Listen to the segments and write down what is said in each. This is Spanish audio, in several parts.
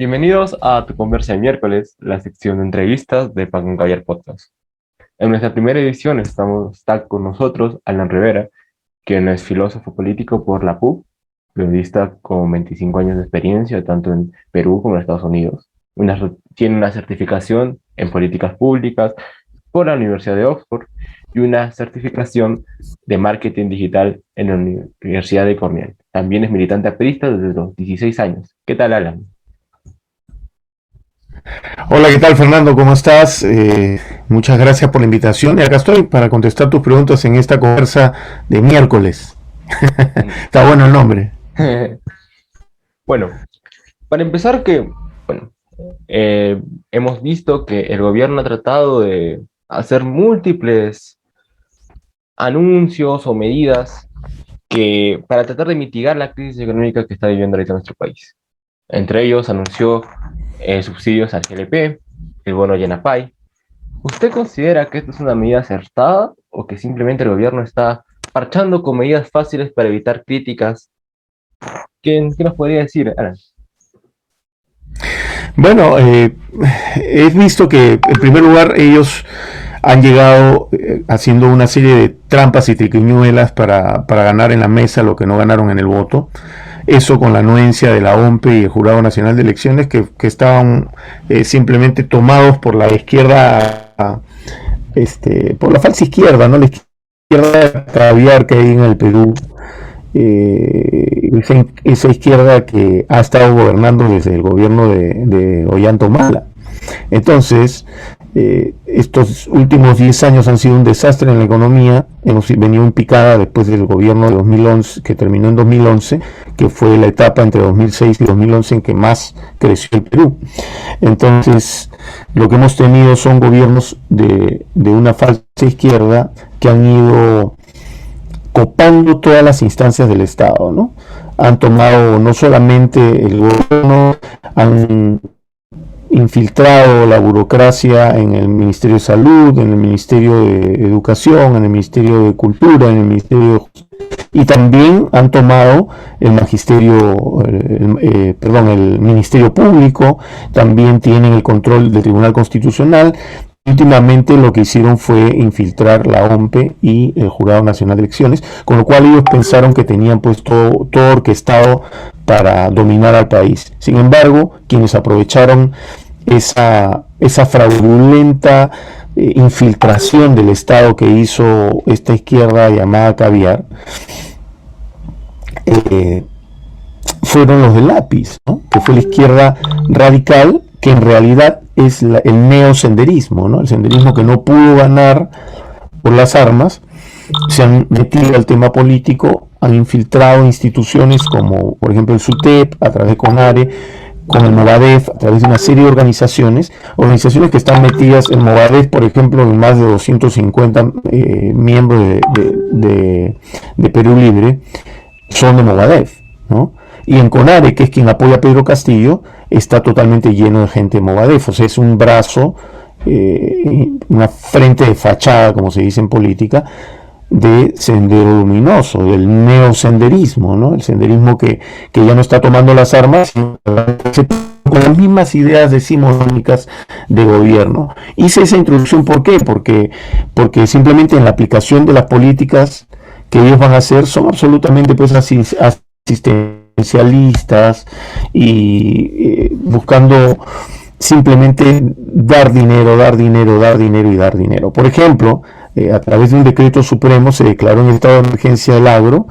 Bienvenidos a Tu Conversa de Miércoles, la sección de entrevistas de Pan con Caviar Podcast. En nuestra primera edición está con nosotros Alan Rivera, quien es filósofo político por la PUC, periodista con 25 años de experiencia tanto en Perú como en Estados Unidos. Tiene una certificación en políticas públicas por la Universidad de Oxford y una certificación de marketing digital en la Universidad de Cornell. También es militante aprista desde los 16 años. ¿Qué tal, Alan? Hola, ¿qué tal, Fernando? ¿Cómo estás? Muchas gracias por la invitación y acá estoy para contestar tus preguntas en esta conversa de miércoles. Está bueno el nombre. Bueno, para empezar bueno, hemos visto que el gobierno ha tratado de hacer múltiples anuncios o medidas para tratar de mitigar la crisis económica que está viviendo ahorita nuestro país. Entre ellos anunció subsidios al GLP, el bono Yanapay. ¿Usted considera que esto es una medida acertada o que simplemente el gobierno está parchando con medidas fáciles para evitar críticas? ¿Qué nos podría decir, Alan? Bueno, he visto que en primer lugar ellos han llegado haciendo una serie de trampas y triquiñuelas para ganar en la mesa lo que no ganaron en el voto. Eso con la anuencia de la OMPE y el Jurado Nacional de Elecciones que estaban simplemente tomados por la izquierda, por la falsa izquierda, ¿no? La izquierda caviar que hay en el Perú, esa izquierda que ha estado gobernando desde el gobierno de Ollanta Humala. Entonces, estos últimos 10 años han sido un desastre en la economía. Hemos venido en picada después del gobierno de 2011, que terminó en 2011, que fue la etapa entre 2006 y 2011 en que más creció el Perú. Entonces, lo que hemos tenido son gobiernos de una falsa izquierda que han ido copando todas las instancias del Estado, ¿no? Han tomado no solamente el gobierno, han infiltrado la burocracia en el Ministerio de Salud, en el Ministerio de Educación, en el Ministerio de Cultura, en el Ministerio de... Y también han tomado el magisterio, el Ministerio Público, también tienen el control del Tribunal Constitucional. Últimamente lo que hicieron fue infiltrar la OMPE y el Jurado Nacional de Elecciones, con lo cual ellos pensaron que tenían pues todo orquestado para dominar al país. Sin embargo, quienes aprovecharon esa fraudulenta infiltración del Estado que hizo esta izquierda llamada caviar, fueron los del lápiz, ¿no? Que fue la izquierda radical, que en realidad es el neosenderismo, ¿no? El senderismo que no pudo ganar por las armas, se han metido al tema político, han infiltrado instituciones como por ejemplo el SUTEP a través de CONARE, con el Movadef, a través de una serie de organizaciones que están metidas en Movadef, por ejemplo, en más de 250 miembros de Perú Libre son de Movadef, ¿no? Y en CONARE, que es quien apoya a Pedro Castillo, está totalmente lleno de gente de Movadef. O sea, es un brazo, una frente de fachada, como se dice en política, de Sendero Luminoso, del neosenderismo, ¿no? El senderismo que ya no está tomando las armas, sino con las mismas ideas decimonónicas de gobierno. Hice esa introducción, ¿por qué? Porque simplemente en la aplicación de las políticas que ellos van a hacer son absolutamente pues asistencialistas y buscando simplemente dar dinero, dar dinero, dar dinero y dar dinero. Por ejemplo, a través de un decreto supremo se declaró en estado de emergencia del agro,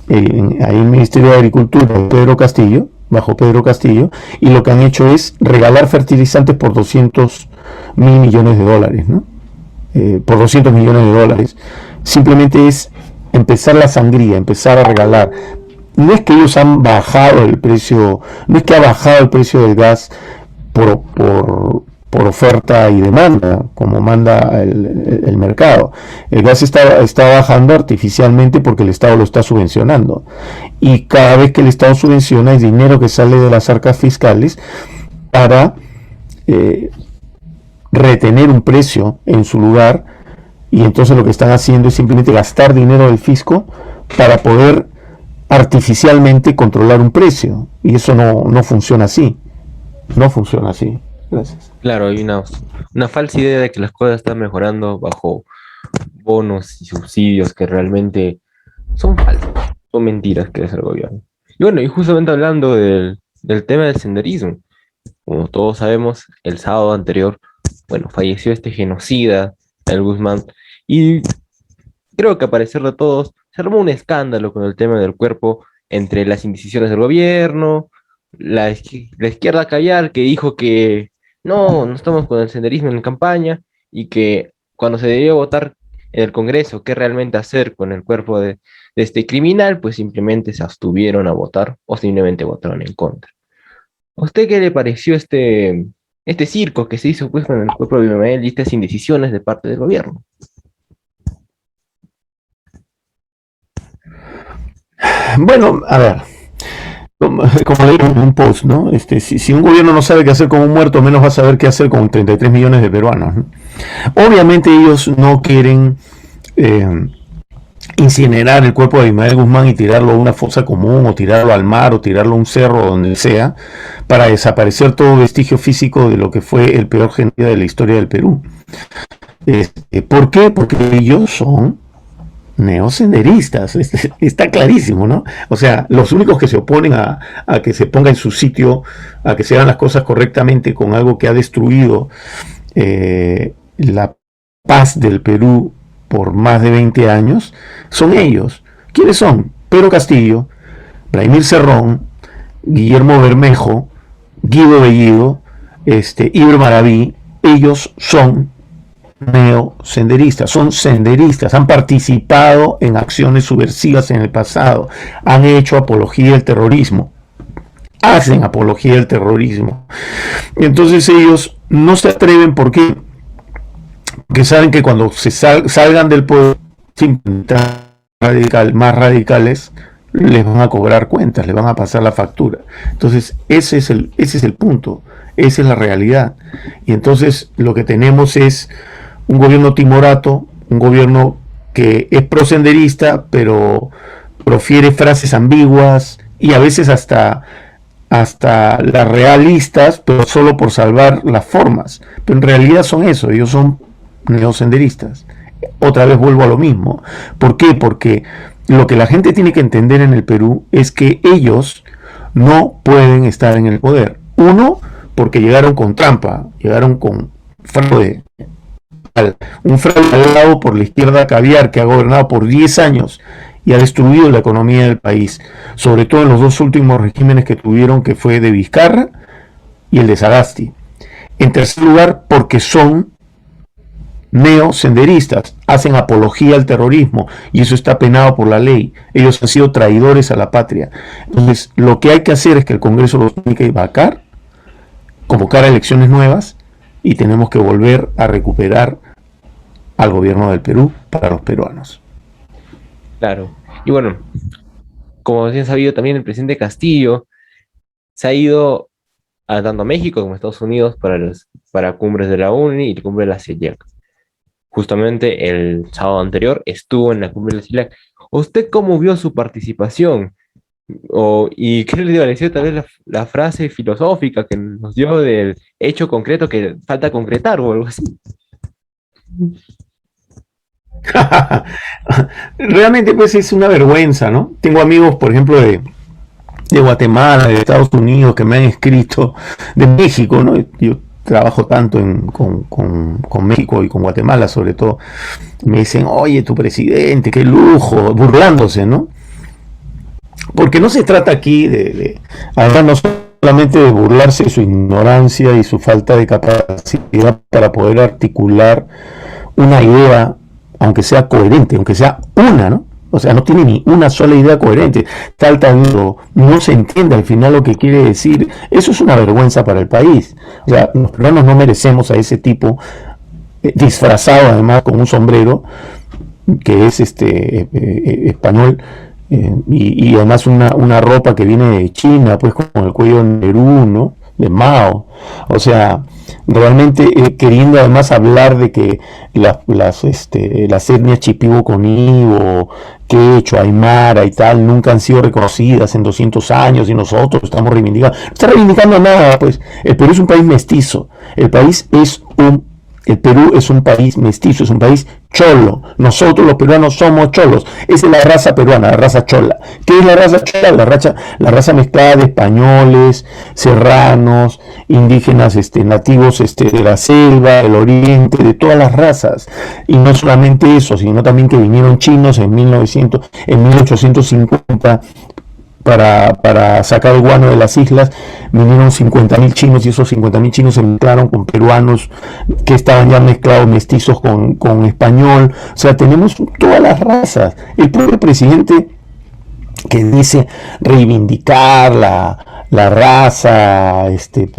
ahí el Ministerio de Agricultura bajo Pedro Castillo, y lo que han hecho es regalar fertilizantes por 200.000 millones de dólares, ¿no? Por 200 millones de dólares. Simplemente es empezar la sangría, empezar a regalar. No es que ellos han bajado el precio, no es que ha bajado el precio del gas por oferta y demanda, como manda el mercado. El gas está bajando artificialmente porque el Estado lo está subvencionando. Y cada vez que el Estado subvenciona es dinero que sale de las arcas fiscales para retener un precio en su lugar, y entonces lo que están haciendo es simplemente gastar dinero del fisco para poder artificialmente controlar un precio, y eso no funciona así. No funciona así. Gracias. Claro, hay una falsa idea de que las cosas están mejorando bajo bonos y subsidios que realmente son falsos, son mentiras que es el gobierno. Y bueno, y justamente hablando del tema del senderismo, como todos sabemos, el sábado anterior, bueno, falleció este genocida, el Guzmán, y creo que a parecer de todos, se armó un escándalo con el tema del cuerpo entre las indecisiones del gobierno, la izquierda caviar que dijo que no estamos con el senderismo en campaña y que cuando se debió votar en el Congreso qué realmente hacer con el cuerpo de este criminal, pues simplemente se abstuvieron a votar o simplemente votaron en contra. ¿A usted qué le pareció este circo que se hizo pues con el cuerpo de Abimael y estas indecisiones de parte del gobierno? Bueno, a ver, como leí en un post, ¿no? Si un gobierno no sabe qué hacer con un muerto, menos va a saber qué hacer con 33 millones de peruanos, ¿no? Obviamente ellos no quieren incinerar el cuerpo de Ismael Guzmán y tirarlo a una fosa común, o tirarlo al mar, o tirarlo a un cerro, donde sea, para desaparecer todo vestigio físico de lo que fue el peor genocida de la historia del Perú. ¿Por qué? Porque ellos son neosenderistas, está clarísimo, ¿no? O sea, los únicos que se oponen a que se ponga en su sitio, a que se hagan las cosas correctamente con algo que ha destruido la paz del Perú por más de 20 años, son ellos. ¿Quiénes son? Pedro Castillo, Vladimir Cerrón, Guillermo Bermejo, Guido Bellido, Ibero Maraví. Ellos son neosenderistas, son senderistas, han participado en acciones subversivas en el pasado, han hecho apología del terrorismo, hacen apología del terrorismo. Entonces ellos no se atreven porque saben que cuando se salgan del poder más radicales, les van a cobrar cuentas, les van a pasar la factura. Entonces ese es el punto, esa es la realidad. Y entonces lo que tenemos es un gobierno timorato, un gobierno que es prosenderista, pero profiere frases ambiguas y a veces hasta las realistas, pero solo por salvar las formas. Pero en realidad son eso, ellos son neosenderistas. Otra vez vuelvo a lo mismo. ¿Por qué? Porque lo que la gente tiene que entender en el Perú es que ellos no pueden estar en el poder. Uno, porque llegaron con trampa, llegaron con fraude. Un fraude al lado por la izquierda caviar que ha gobernado por 10 años y ha destruido la economía del país, sobre todo en los dos últimos regímenes que tuvieron, que fue de Vizcarra y el de Sagasti. En tercer lugar, porque son neosenderistas, hacen apología al terrorismo y eso está penado por la ley. Ellos han sido traidores a la patria. Entonces, lo que hay que hacer es que el Congreso los tiene que vacar, convocar a elecciones nuevas y tenemos que volver a recuperar al gobierno del Perú para los peruanos. Claro. Y bueno, como bien sabido, también el presidente Castillo se ha ido tanto a México como a Estados Unidos para cumbres de la ONU y la cumbre de la CELAC. Justamente el sábado anterior estuvo en la cumbre de la CELAC. ¿Usted cómo vio su participación? ¿Y qué le pareció tal vez la frase filosófica que nos dio del hecho concreto que falta concretar o algo así? Realmente pues es una vergüenza, ¿no? Tengo amigos, por ejemplo, de Guatemala, de Estados Unidos, que me han escrito, de México, ¿no? Yo trabajo tanto con México y con Guatemala sobre todo. Me dicen, oye, tu presidente, qué lujo, burlándose, ¿no? Porque no se trata aquí además no solamente de burlarse de su ignorancia y su falta de capacidad para poder articular una idea, aunque sea coherente, aunque sea una, ¿no? O sea, no tiene ni una sola idea coherente. Tal no se entiende al final lo que quiere decir. Eso es una vergüenza para el país. O sea, los peruanos no merecemos a ese tipo, disfrazado además con un sombrero, que es español, y además una ropa que viene de China, pues con el cuello Nerú, ¿no? De Mao. O sea, realmente queriendo además hablar de que las etnias Shipibo, Conibo, Quechua, Aymara y tal nunca han sido reconocidas en 200 años y nosotros estamos reivindicando. No está reivindicando nada, pues. El Perú es un país mestizo. El Perú es un país mestizo, es un país cholo. Nosotros los peruanos somos cholos. Esa es la raza peruana, la raza chola. ¿Qué es la raza chola? La raza mezclada de españoles, serranos, indígenas, nativos de la selva, del oriente, de todas las razas. Y no solamente eso, sino también que vinieron chinos en 1850 para sacar el guano de las islas. Vinieron 50.000 chinos y esos 50.000 chinos se mezclaron con peruanos que estaban ya mezclados, mestizos con español. O sea, tenemos todas las razas. El propio presidente que dice reivindicar la raza se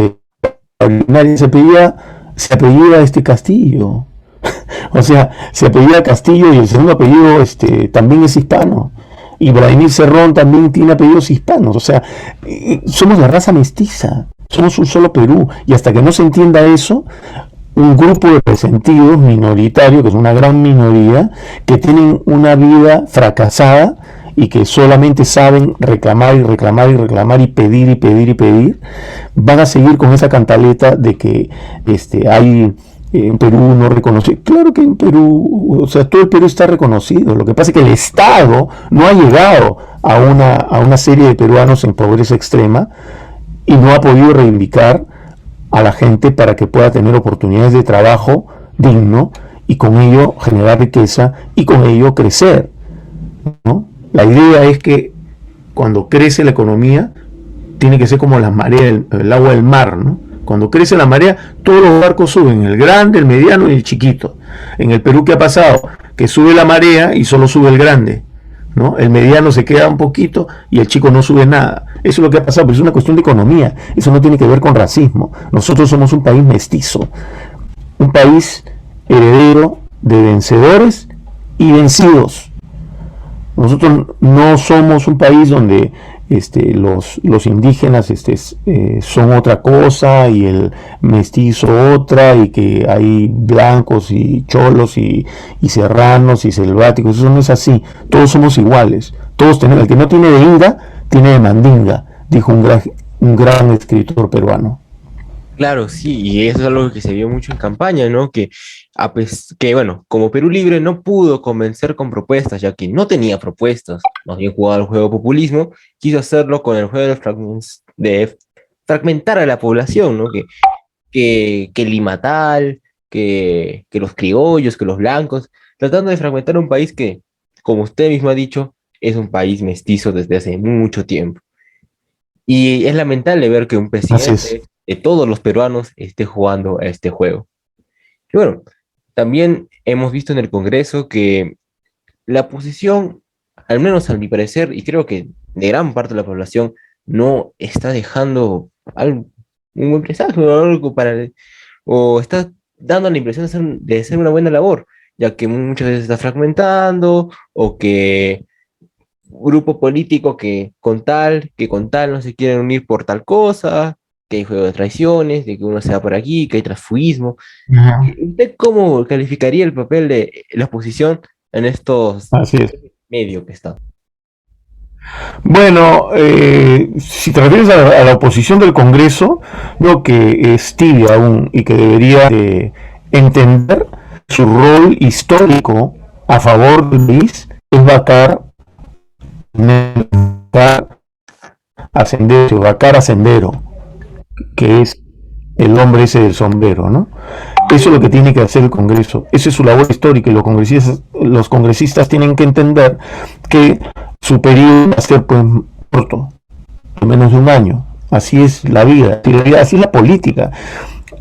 apellida Castillo. O sea, se apellida Castillo y el segundo apellido también es hispano. Y Vladimir Cerrón también tiene apellidos hispanos. O sea, somos la raza mestiza, somos un solo Perú. Y hasta que no se entienda eso, un grupo de resentidos minoritarios, que es una gran minoría, que tienen una vida fracasada y que solamente saben reclamar y reclamar y reclamar y pedir y pedir y pedir, van a seguir con esa cantaleta de que hay... En Perú no reconoce. Claro que en Perú, o sea, todo el Perú está reconocido. Lo que pasa es que el Estado no ha llegado a una serie de peruanos en pobreza extrema y no ha podido reivindicar a la gente para que pueda tener oportunidades de trabajo digno y con ello generar riqueza y con ello crecer, ¿no? La idea es que cuando crece la economía tiene que ser como la marea, el agua del mar, ¿no? Cuando crece la marea, todos los barcos suben, el grande, el mediano y el chiquito. En el Perú, ¿qué ha pasado? Que sube la marea y solo sube el grande, ¿no? El mediano se queda un poquito y el chico no sube nada. Eso es lo que ha pasado, pero es una cuestión de economía. Eso no tiene que ver con racismo. Nosotros somos un país mestizo, un país heredero de vencedores y vencidos. Nosotros no somos un país donde los indígenas son otra cosa y el mestizo otra, y que hay blancos y cholos y serranos y selváticos. Eso no es así. Todos somos iguales. Todos tenemos. El que no tiene de inga tiene de mandinga, dijo un gran escritor peruano. Claro, sí, y eso es algo que se vio mucho en campaña, ¿no? Que bueno, como Perú Libre no pudo convencer con propuestas, ya que no tenía propuestas, más bien jugaba el juego populismo, quiso hacerlo con el juego de fragmentar a la población, ¿no? Que Lima tal, que los criollos, que los blancos, tratando de fragmentar un país que, como usted mismo ha dicho, es un país mestizo desde hace mucho tiempo. Y es lamentable ver que un presidente de todos los peruanos esté jugando a este juego. Y bueno, también hemos visto en el Congreso que la oposición, al menos a mi parecer, y creo que de gran parte de la población, no está dejando un buen presagio o algo o está dando la impresión de hacer una buena labor, ya que muchas veces está fragmentando, o que grupo político que con tal no se quieren unir por tal cosa, que hay juego de traiciones, de que uno se va por aquí, que hay transfugismo. ¿Usted cómo calificaría el papel de la oposición en estos medios que están? Bueno, si te refieres a la oposición del Congreso, creo que es tibia aún y que debería entender su rol histórico a favor del país, es vacar a Sendero, que es el hombre ese del sombrero, ¿no? Eso es lo que tiene que hacer el Congreso. Esa es su labor histórica, y los congresistas tienen que entender que su periodo va a ser pues corto, menos de un año. Así es la vida, así es la política.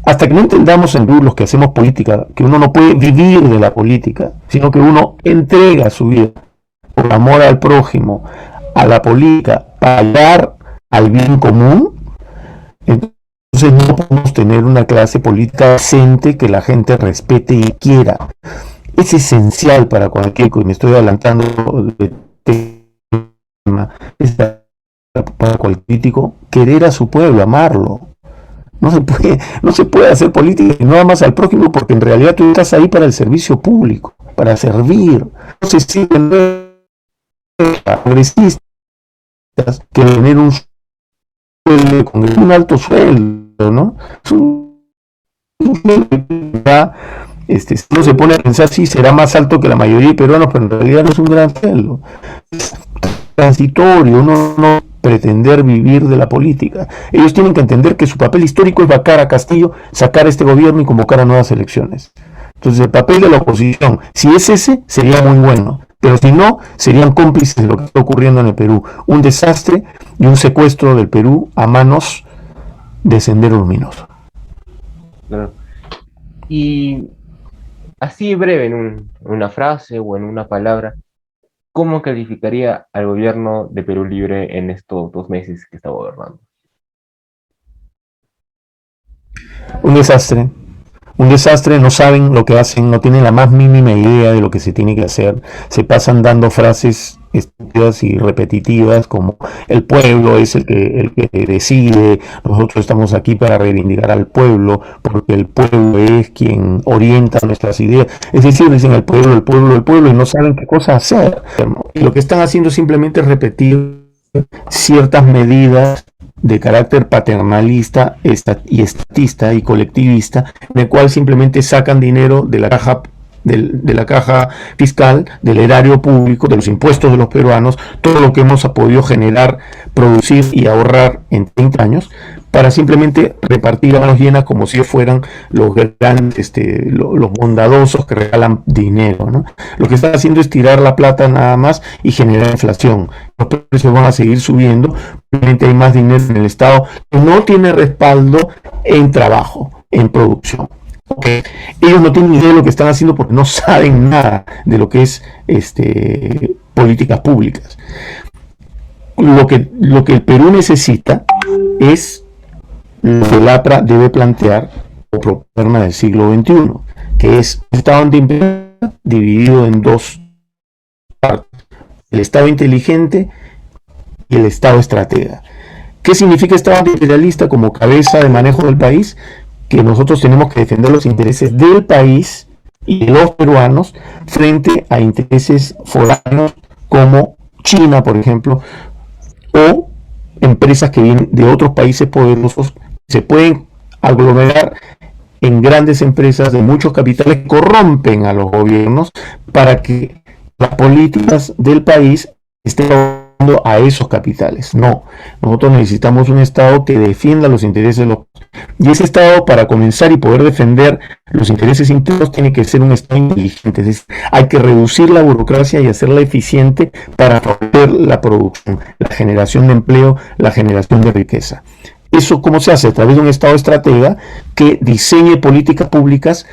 Hasta que no entendamos en Perú, los que hacemos política, que uno no puede vivir de la política, sino que uno entrega su vida por amor al prójimo, a la política, para llegar al bien común. Entonces no podemos tener una clase política decente que la gente respete y quiera. Es esencial para cualquier, me estoy adelantando de tema, para cualquier político, querer a su pueblo, amarlo. No se puede hacer política y nada más al prójimo, porque en realidad tú estás ahí para el servicio público, para servir. No se sirven progresistas que tener un sueldo con un alto sueldo, ¿no? Es un sueldo que ya, uno se pone a pensar si será más alto que la mayoría de peruanos, pero en realidad no es un gran sueldo. Es transitorio, uno no pretender vivir de la política. Ellos tienen que entender que su papel histórico es vacar a Castillo, sacar a este gobierno y convocar a nuevas elecciones. Entonces el papel de la oposición, si es ese, sería muy bueno, pero si no, serían cómplices de lo que está ocurriendo en el Perú. Un desastre y un secuestro del Perú a manos de Sendero Luminoso. Claro. Y así breve, una frase o en una palabra, ¿cómo calificaría al gobierno de Perú Libre en estos 2 meses que está gobernando? Un desastre. Un desastre, no saben lo que hacen, no tienen la más mínima idea de lo que se tiene que hacer. Se pasan dando frases estúpidas y repetitivas como el pueblo es el que decide, nosotros estamos aquí para reivindicar al pueblo, porque el pueblo es quien orienta nuestras ideas. Es decir, dicen el pueblo, el pueblo, el pueblo, y no saben qué cosa hacer. Y lo que están haciendo es simplemente repetir ciertas medidas de carácter paternalista y estatista y colectivista, en el cual simplemente sacan dinero de la caja fiscal, del erario público, de los impuestos de los peruanos, todo lo que hemos podido generar, producir y ahorrar en 30 años, para simplemente repartir a manos llenas como si fueran los grandes, los bondadosos que regalan dinero, ¿no? Lo que están haciendo es tirar la plata nada más y generar inflación. Los precios van a seguir subiendo, obviamente hay más dinero en el Estado que no tiene respaldo en trabajo, en producción. Okay. Ellos no tienen idea de lo que están haciendo porque no saben nada de lo que es políticas públicas. Lo que el Perú necesita es lo que el APRA debe plantear o proponer del siglo XXI, que es un Estado antiimperialista dividido en dos partes: el Estado inteligente y el Estado estratega. ¿Qué significa Estado antiimperialista? Como cabeza de manejo del país, que nosotros tenemos que defender los intereses del país y de los peruanos frente a intereses foráneos como China, por ejemplo, o empresas que vienen de otros países poderosos, se pueden aglomerar en grandes empresas de muchos capitales, corrompen a los gobiernos para que las políticas del país estén a esos capitales. No, nosotros necesitamos un Estado que defienda los intereses de los... Y ese Estado, para comenzar y poder defender los intereses internos, tiene que ser un Estado inteligente. Es decir, hay que reducir la burocracia y hacerla eficiente para favorecer la producción, la generación de empleo, la generación de riqueza. ¿Eso cómo se hace? A través de un Estado estratega que diseñe políticas públicas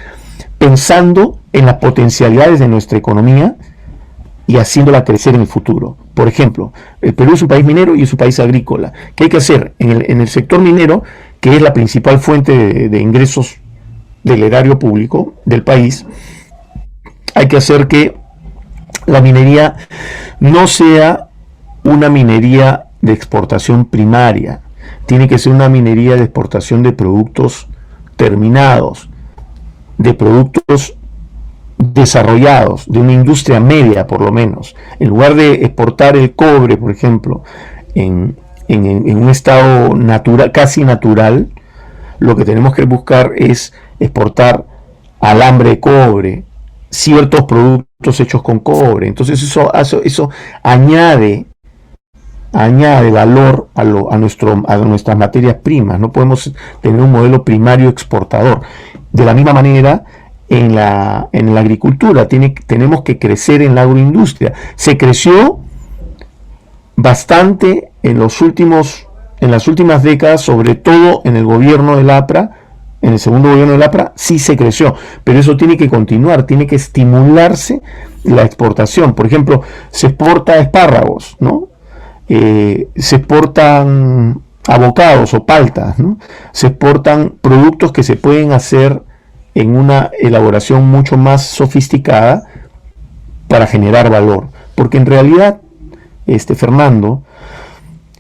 pensando en las potencialidades de nuestra economía y haciéndola crecer en el futuro. Por ejemplo, el Perú es un país minero y es un país agrícola. ¿Qué hay que hacer? En el sector minero, que es la principal fuente de ingresos del erario público del país, hay que hacer que la minería no sea una minería de exportación primaria, tiene que ser una minería de exportación de productos terminados, de productos desarrollados, de una industria media por lo menos. En lugar de exportar el cobre, por ejemplo, en un estado natural, casi natural, lo que tenemos que buscar es exportar alambre de cobre, ciertos productos hechos con cobre. Entonces eso añade valor a nuestras materias primas. No podemos tener un modelo primario exportador. De la misma manera, en la agricultura tenemos que crecer en la agroindustria. Se creció bastante en las últimas décadas, sobre todo en el gobierno del APRA. En el segundo gobierno del APRA sí se creció, pero eso tiene que continuar, tiene que estimularse la exportación. Por ejemplo, se exporta espárragos, ¿no? Se exportan avocados o paltas, ¿no? Se exportan productos que se pueden hacer en una elaboración mucho más sofisticada para generar valor. Porque en realidad, Fernando,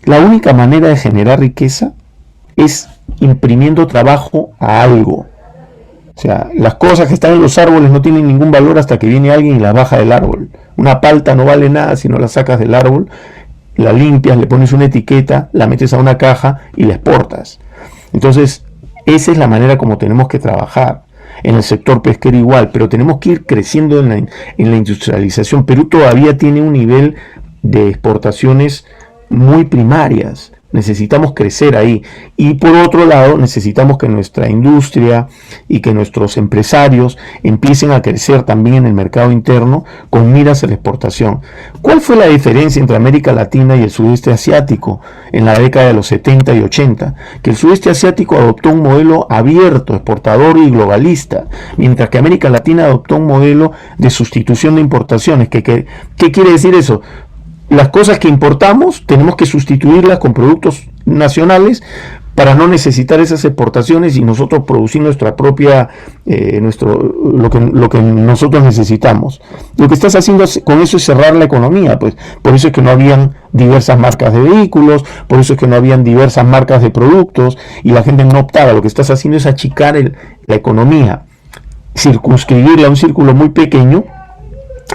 la única manera de generar riqueza es imprimiendo trabajo a algo. O sea, las cosas que están en los árboles no tienen ningún valor hasta que viene alguien y las baja del árbol. Una palta no vale nada si no la sacas del árbol, la limpias, le pones una etiqueta, la metes a una caja y la exportas. Entonces, esa es la manera como tenemos que trabajar. En el sector pesquero igual, pero tenemos que ir creciendo en la industrialización. Perú todavía tiene un nivel de exportaciones muy primarias. Necesitamos crecer ahí. Y por otro lado, necesitamos que nuestra industria y que nuestros empresarios empiecen a crecer también en el mercado interno con miras a la exportación. ¿Cuál fue la diferencia entre América Latina y el sudeste asiático en la década de los 70 y 80? Que el sudeste asiático adoptó un modelo abierto, exportador y globalista, mientras que América Latina adoptó un modelo de sustitución de importaciones. ¿Qué quiere decir eso? Las cosas que importamos tenemos que sustituirlas con productos nacionales para no necesitar esas exportaciones y nosotros producir nuestra propia, lo que nosotros necesitamos. Lo que estás haciendo con eso es cerrar la economía, pues por eso es que no habían diversas marcas de vehículos, por eso es que no habían diversas marcas de productos y la gente no optaba. Lo que estás haciendo es achicar la economía, circunscribirla a un círculo muy pequeño.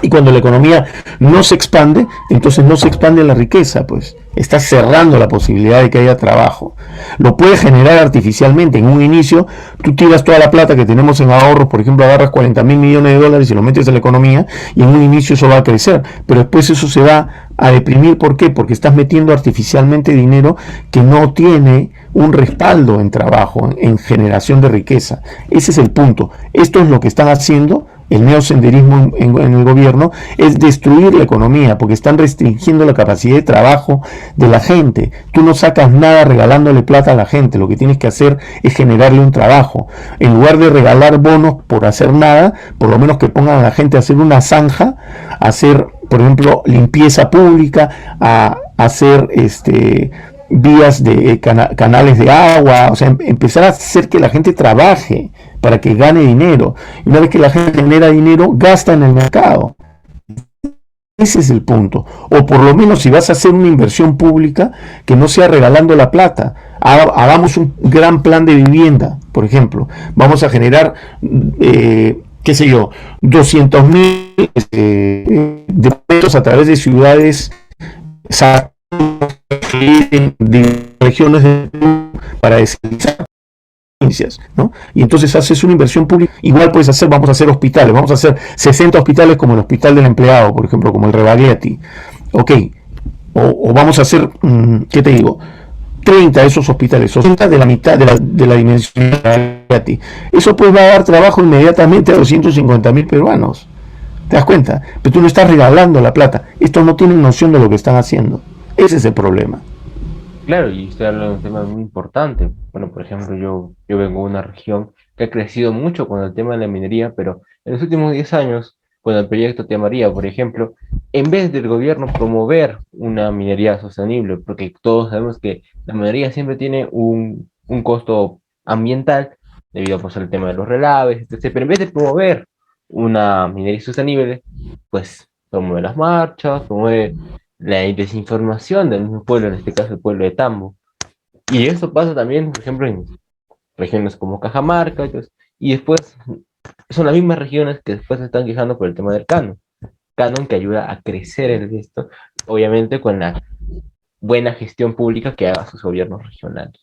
Y cuando la economía no se expande, entonces no se expande la riqueza, pues está cerrando la posibilidad de que haya trabajo. Lo puedes generar artificialmente. En un inicio, tú tiras toda la plata que tenemos en ahorros, por ejemplo, agarras 40.000 millones de dólares y lo metes en la economía, y en un inicio eso va a crecer, pero después eso se va a deprimir. ¿Por qué? Porque estás metiendo artificialmente dinero que no tiene un respaldo en trabajo, en generación de riqueza. Ese es el punto. Esto es lo que están haciendo. El neosenderismo en el gobierno es destruir la economía porque están restringiendo la capacidad de trabajo de la gente. Tú no sacas nada regalándole plata a la gente, lo que tienes que hacer es generarle un trabajo. En lugar de regalar bonos por hacer nada, por lo menos que pongan a la gente a hacer una zanja, a hacer, por ejemplo, limpieza pública, a hacer vías de canales de agua, o sea, empezar a hacer que la gente trabaje para que gane dinero. Y una vez que la gente genera dinero, gasta en el mercado. Ese es el punto. O por lo menos si vas a hacer una inversión pública, que no sea regalando la plata. Hagamos un gran plan de vivienda, por ejemplo. Vamos a generar, 200.000 departamentos a través de ciudades de regiones para descentralizar, ¿no? Y entonces haces una inversión pública. Igual vamos a hacer hospitales, vamos a hacer 60 hospitales como el hospital del empleado, por ejemplo, como el Rebagliati, ok, o vamos a hacer, ¿qué te digo? 30 de esos hospitales, 80 de la mitad de la dimensión del Rebagliati. Eso pues va a dar trabajo inmediatamente a 250.000 peruanos. ¿Te das cuenta? Pero tú no estás regalando la plata. Estos no tienen noción de lo que están haciendo. Ese es el problema. Claro, y usted habla de un tema muy importante. Bueno, por ejemplo, yo vengo de una región que ha crecido mucho con el tema de la minería, pero en los últimos 10 años, con el proyecto Tía María, por ejemplo, en vez del gobierno promover una minería sostenible, porque todos sabemos que la minería siempre tiene un costo ambiental, debido pues, al tema de los relaves, etc. Pero en vez de promover una minería sostenible, pues promueve las marchas, promueve la desinformación del mismo pueblo, en este caso el pueblo de Tambo. Y esto pasa también, por ejemplo, en regiones como Cajamarca, y después son las mismas regiones que después se están quejando por el tema del canon que ayuda a crecer el esto, obviamente con la buena gestión pública que hagan sus gobiernos regionales.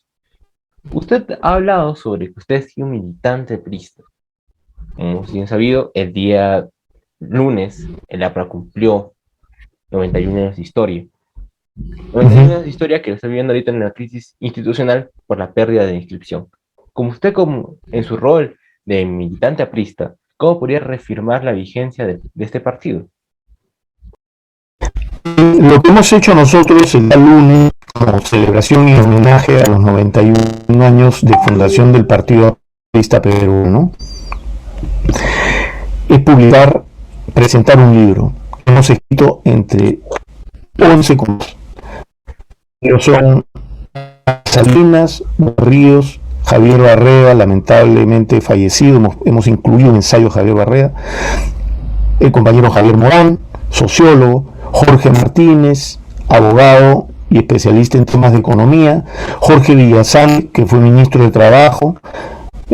Usted ha hablado sobre que usted ha sido un militante priista. Como bien sabido, el día lunes el APRA cumplió 91 años de historia. 91 años de historia que lo está viviendo ahorita en la crisis institucional por la pérdida de inscripción. Como usted, en su rol de militante aprista, ¿cómo podría reafirmar la vigencia de este partido? Lo que hemos hecho nosotros el día lunes, como celebración y homenaje a los 91 años de fundación del Partido Aprista Perú, ¿no?, es presentar un libro que hemos escrito entre 11 compañeros. Son Salinas, Ríos, Javier Barreda, lamentablemente fallecido, hemos incluido un ensayo de Javier Barreda, el compañero Javier Morán, sociólogo, Jorge Martínez, abogado, y especialista en temas de economía, Jorge Villasán, que fue ministro de Trabajo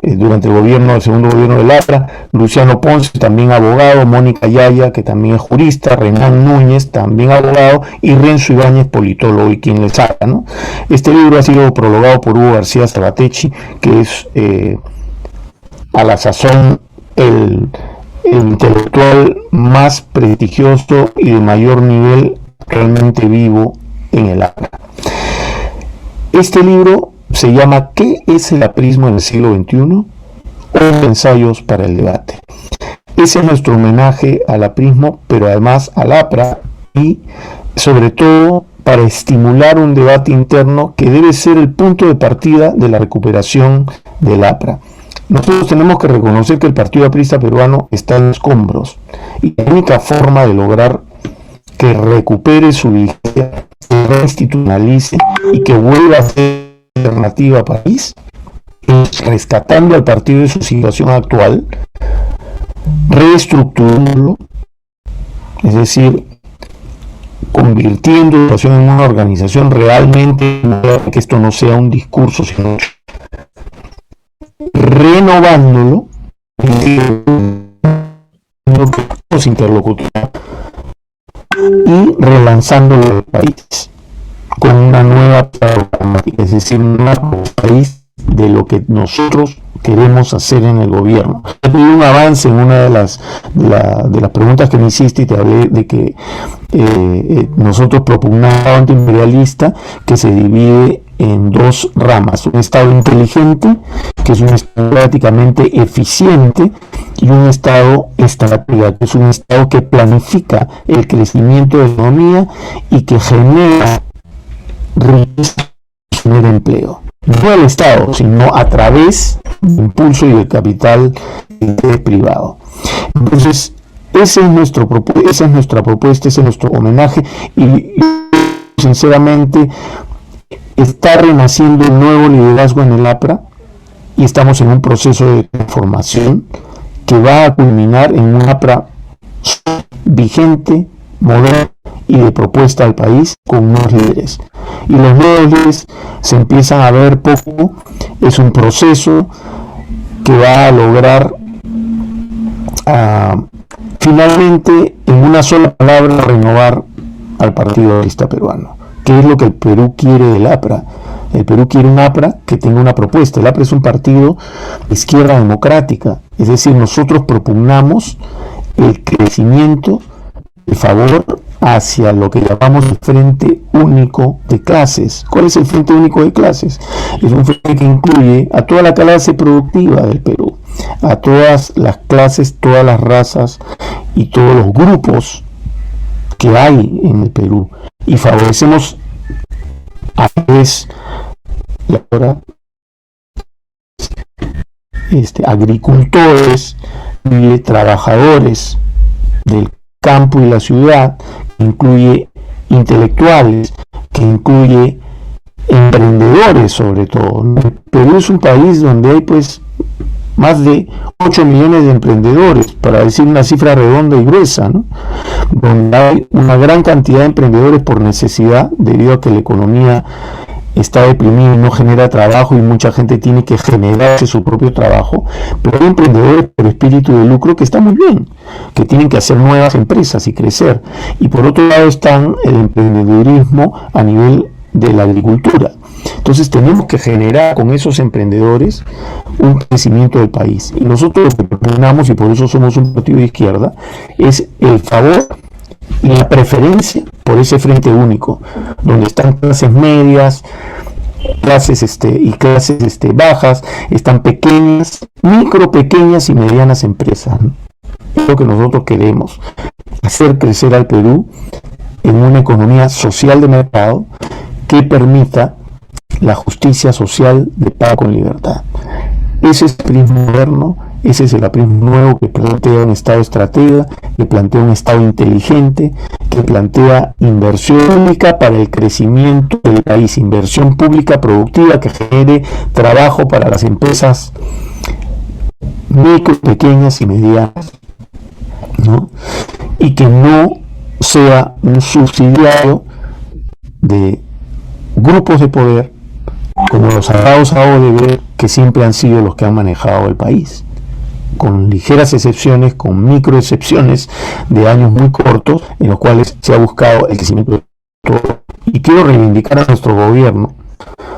durante el segundo gobierno del APRA, Luciano Ponce, también abogado, Mónica Yaya, que también es jurista, Renan Núñez, también abogado, y Renzo Ibáñez, politólogo, y quien les habla, ¿no? Este libro ha sido prologado por Hugo García Sabatechi, que es a la sazón el intelectual más prestigioso y de mayor nivel realmente vivo en el APRA. Este libro se llama ¿Qué es el aprismo en el siglo XXI? 11 ensayos para el debate. Ese es nuestro homenaje al aprismo, pero además al APRA, y sobre todo para estimular un debate interno que debe ser el punto de partida de la recuperación del APRA. Nosotros tenemos que reconocer que el Partido Aprista Peruano está en escombros, y la única forma de lograr que recupere su vigencia, se reinstitucionalice y que vuelva a ser alternativa país, es rescatando al partido de su situación actual, reestructurándolo, es decir, convirtiendo la situación en una organización realmente, que esto no sea un discurso, sino renovándolo, los interlocutores, y relanzándolo del país con una nueva programática, es decir, un nuevo país de lo que nosotros queremos hacer en el gobierno. He tenido un avance en una de las preguntas que me hiciste, y te hablé de que nosotros propugnamos un Estado antiimperialista que se divide en dos ramas: un Estado inteligente, que es un Estado prácticamente eficiente, y un Estado estratégico, que es un Estado que planifica el crecimiento de la economía y que genera riqueza, genera empleo. No el Estado, sino a través del impulso y del capital privado. Entonces, esa es nuestra propuesta, ese es nuestro homenaje, y sinceramente está renaciendo un nuevo liderazgo en el APRA, y estamos en un proceso de transformación que va a culminar en un APRA vigente, moderno y de propuesta al país, con nuevos líderes. Y los nuevos líderes se empiezan a ver poco. Es un proceso que va a lograr finalmente, en una sola palabra, renovar al Partido Aprista Peruano. ¿Qué es lo que el Perú quiere del APRA? El Perú quiere un APRA que tenga una propuesta. El APRA es un partido de izquierda democrática, es decir, nosotros propugnamos el crecimiento, el favor hacia lo que llamamos el Frente Único de Clases. ¿Cuál es el Frente Único de Clases? Es un frente que incluye a toda la clase productiva del Perú, a todas las clases, todas las razas y todos los grupos que hay en el Perú, y favorecemos a través y ahora agricultores y trabajadores del campo y la ciudad, que incluye intelectuales, que incluye emprendedores sobre todo, ¿no? Perú es un país donde hay pues más de 8 millones de emprendedores, para decir una cifra redonda y gruesa, ¿no? Donde hay una gran cantidad de emprendedores por necesidad, debido a que la economía está deprimida y no genera trabajo, y mucha gente tiene que generarse su propio trabajo, pero hay emprendedores por espíritu de lucro que están muy bien, que tienen que hacer nuevas empresas y crecer. Y por otro lado están el emprendedurismo a nivel de la agricultura. Entonces tenemos que generar con esos emprendedores un crecimiento del país, y nosotros lo que proponemos, y por eso somos un partido de izquierda, es el favor y la preferencia por ese frente único, donde están clases medias, clases y clases bajas, están pequeñas, pequeñas y medianas empresas, ¿no? Es lo que nosotros queremos, hacer crecer al Perú en una economía social de mercado que permita la justicia social de paz con libertad. Ese es el aprismo moderno, ese es el aprismo nuevo que plantea un Estado estratega, que plantea un Estado inteligente, que plantea inversión pública para el crecimiento del país, inversión pública productiva que genere trabajo para las empresas micro, pequeñas y medianas, ¿no? Y que no sea un subsidiario de grupos de poder como los atados a Odebrecht, que siempre han sido los que han manejado el país, con ligeras excepciones, con micro excepciones de años muy cortos en los cuales se ha buscado el crecimiento de todo. Y quiero reivindicar a nuestro gobierno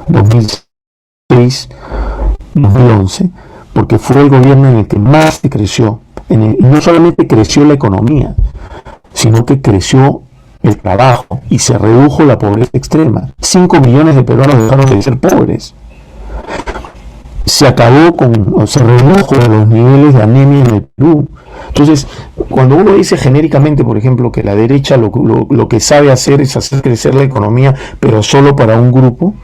2006-2011, porque fue el gobierno en el que más se creció, y no solamente creció la economía, sino que creció el trabajo y se redujo la pobreza extrema. 5 millones de peruanos dejaron de ser pobres. Se redujo los niveles de anemia en el Perú. Entonces, cuando uno dice genéricamente, por ejemplo, que la derecha lo que sabe hacer es hacer crecer la economía, pero solo para un grupo,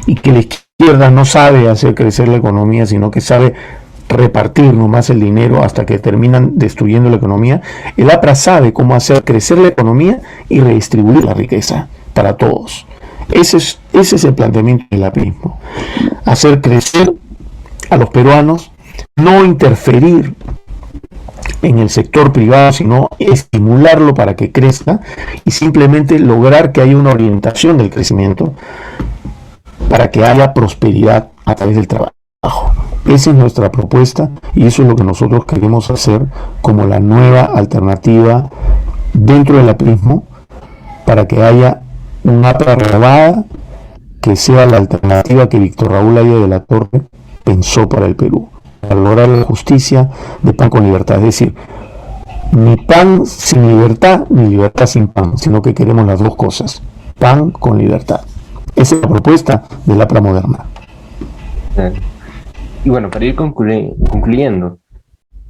y que la izquierda no sabe hacer crecer la economía, sino que sabe repartir nomás el dinero hasta que terminan destruyendo la economía, el APRA sabe cómo hacer crecer la economía y redistribuir la riqueza para todos. Ese es el planteamiento del aprismo. Hacer crecer a los peruanos, no interferir en el sector privado, sino estimularlo para que crezca y simplemente lograr que haya una orientación del crecimiento para que haya prosperidad a través del trabajo. Esa es nuestra propuesta y eso es lo que nosotros queremos hacer como la nueva alternativa dentro del aprismo para que haya un APRA renovada que sea la alternativa que Víctor Raúl Haya de la Torre pensó para el Perú, para lograr la justicia de pan con libertad. Es decir, ni pan sin libertad, ni libertad sin pan, sino que queremos las dos cosas, pan con libertad. Esa es la propuesta del APRA moderna. Y bueno, para ir concluyendo,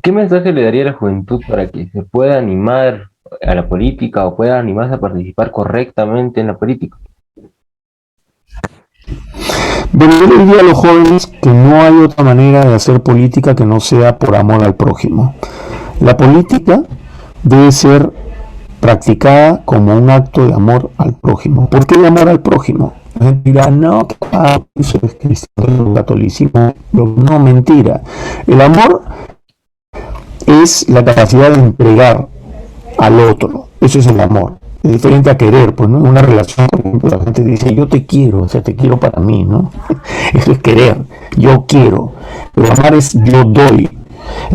¿qué mensaje le daría a la juventud para que se pueda animar a la política o pueda animarse a participar correctamente en la política? Bueno, yo le diría a los jóvenes que no hay otra manera de hacer política que no sea por amor al prójimo. La política debe ser practicada como un acto de amor al prójimo. ¿Por qué de amor al prójimo? La gente dirá, no, eso es cristianismo, catolicismo. No, mentira. El amor es la capacidad de entregar al otro. Eso es el amor. Es diferente a querer, pues, ¿no? En una relación, por ejemplo, la gente dice, yo te quiero, o sea, te quiero para mí, ¿no? Eso es querer, yo quiero. Pero amar es yo doy.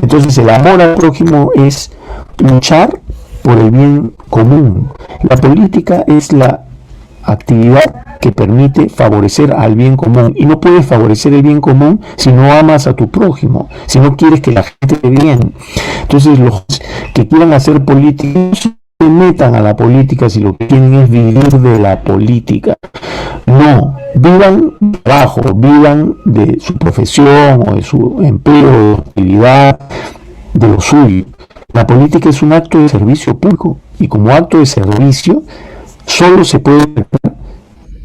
Entonces, el amor al prójimo es luchar por el bien común. La política es la actividad que permite favorecer al bien común, y no puedes favorecer el bien común si no amas a tu prójimo, si no quieres que la gente esté bien. Entonces, los que quieran hacer política no se metan a la política si lo que quieren es vivir de la política. No, vivan de trabajo, vivan de su profesión o de su empleo, de su actividad, de lo suyo. La política es un acto de servicio público, y como acto de servicio solo se puede hacer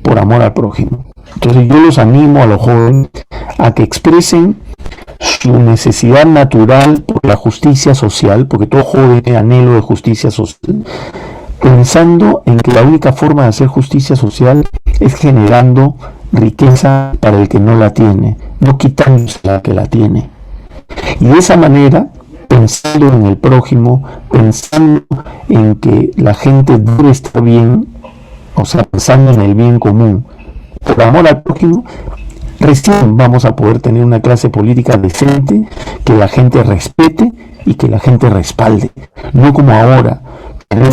por amor al prójimo. Entonces yo los animo a los jóvenes a que expresen su necesidad natural por la justicia social, porque todo joven tiene anhelo de justicia social, pensando en que la única forma de hacer justicia social es generando riqueza para el que no la tiene, no quitándose la que la tiene. Y de esa manera, pensando en el prójimo, pensando en que la gente debe estar bien, o sea, pensando en el bien común, por amor al prójimo, recién vamos a poder tener una clase política decente, que la gente respete y que la gente respalde. No como ahora, tener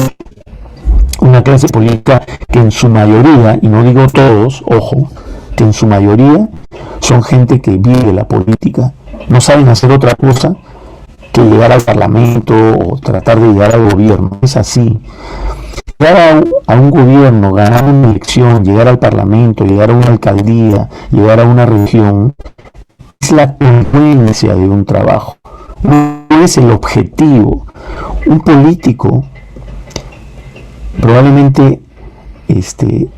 una clase política que en su mayoría, y no digo todos, ojo, que en su mayoría son gente que vive la política, no saben hacer otra cosa que llegar al parlamento o tratar de llegar al gobierno. Es así. Llegar a un gobierno, ganar una elección, llegar al parlamento, llegar a una alcaldía, llegar a una región, es la consecuencia de un trabajo, no es el objetivo. Un político probablemente esté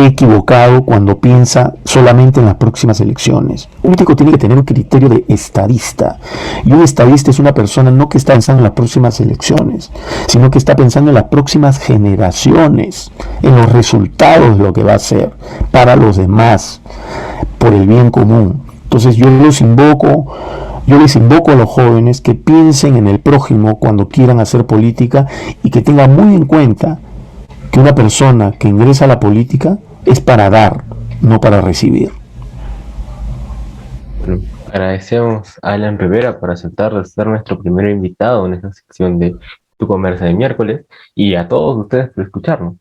equivocado cuando piensa solamente en las próximas elecciones. Un político tiene que tener un criterio de estadista, y un estadista es una persona no que está pensando en las próximas elecciones, sino que está pensando en las próximas generaciones, en los resultados de lo que va a hacer para los demás, por el bien común. Entonces yo les invoco a los jóvenes que piensen en el prójimo cuando quieran hacer política, y que tengan muy en cuenta que una persona que ingresa a la política es para dar, no para recibir. Bueno, agradecemos a Alan Rivera por aceptar de ser nuestro primer invitado en esta sección de Tu Conversa de Miércoles, y a todos ustedes por escucharnos.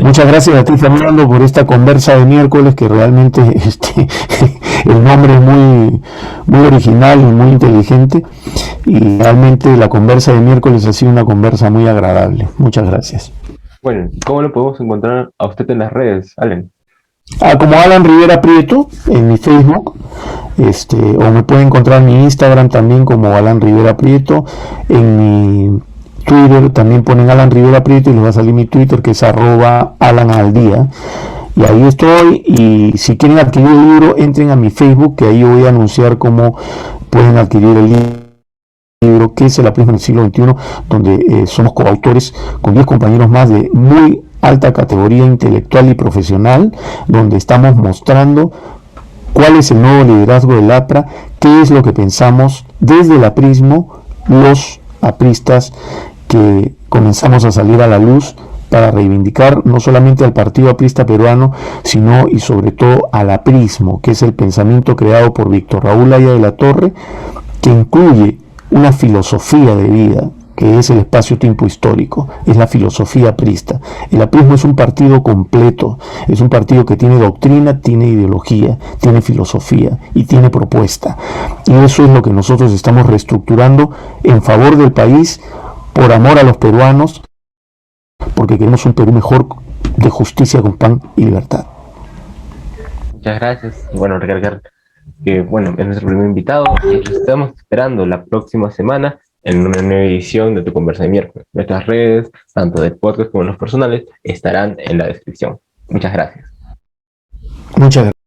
Muchas gracias a ti, Fernando, por esta conversa de miércoles, que realmente el nombre es muy original y muy inteligente, y realmente la conversa de miércoles ha sido una conversa muy agradable. Muchas gracias. Bueno, ¿cómo lo podemos encontrar a usted en las redes, Alan? Como Alan Rivera Prieto en mi Facebook, o me puede encontrar en mi Instagram también como Alan Rivera Prieto. En mi Twitter también ponen Alan Rivera Prieto y les va a salir mi Twitter, que es @AlanAldía. Y ahí estoy, y si quieren adquirir el libro, entren a mi Facebook, que ahí voy a anunciar cómo pueden adquirir el libro, que es El aprismo del siglo XXI, donde somos coautores con 10 compañeros más de muy alta categoría intelectual y profesional, donde estamos mostrando cuál es el nuevo liderazgo del APRA, qué es lo que pensamos desde el aprismo, los apristas que comenzamos a salir a la luz para reivindicar no solamente al Partido Aprista Peruano, sino y sobre todo al aprismo, que es el pensamiento creado por Víctor Raúl Haya de la Torre, que incluye una filosofía de vida, que es el espacio-tiempo histórico, es la filosofía aprista. El aprismo es un partido completo, es un partido que tiene doctrina, tiene ideología, tiene filosofía y tiene propuesta. Y eso es lo que nosotros estamos reestructurando en favor del país, por amor a los peruanos, porque queremos un Perú mejor, de justicia con pan y libertad. Muchas gracias. Bueno, recalcar que, bueno, es nuestro primer invitado y los estamos esperando la próxima semana en una nueva edición de Tu Conversa de Miércoles. Nuestras redes, tanto del podcast como los personales, estarán en la descripción. Muchas gracias. Muchas gracias.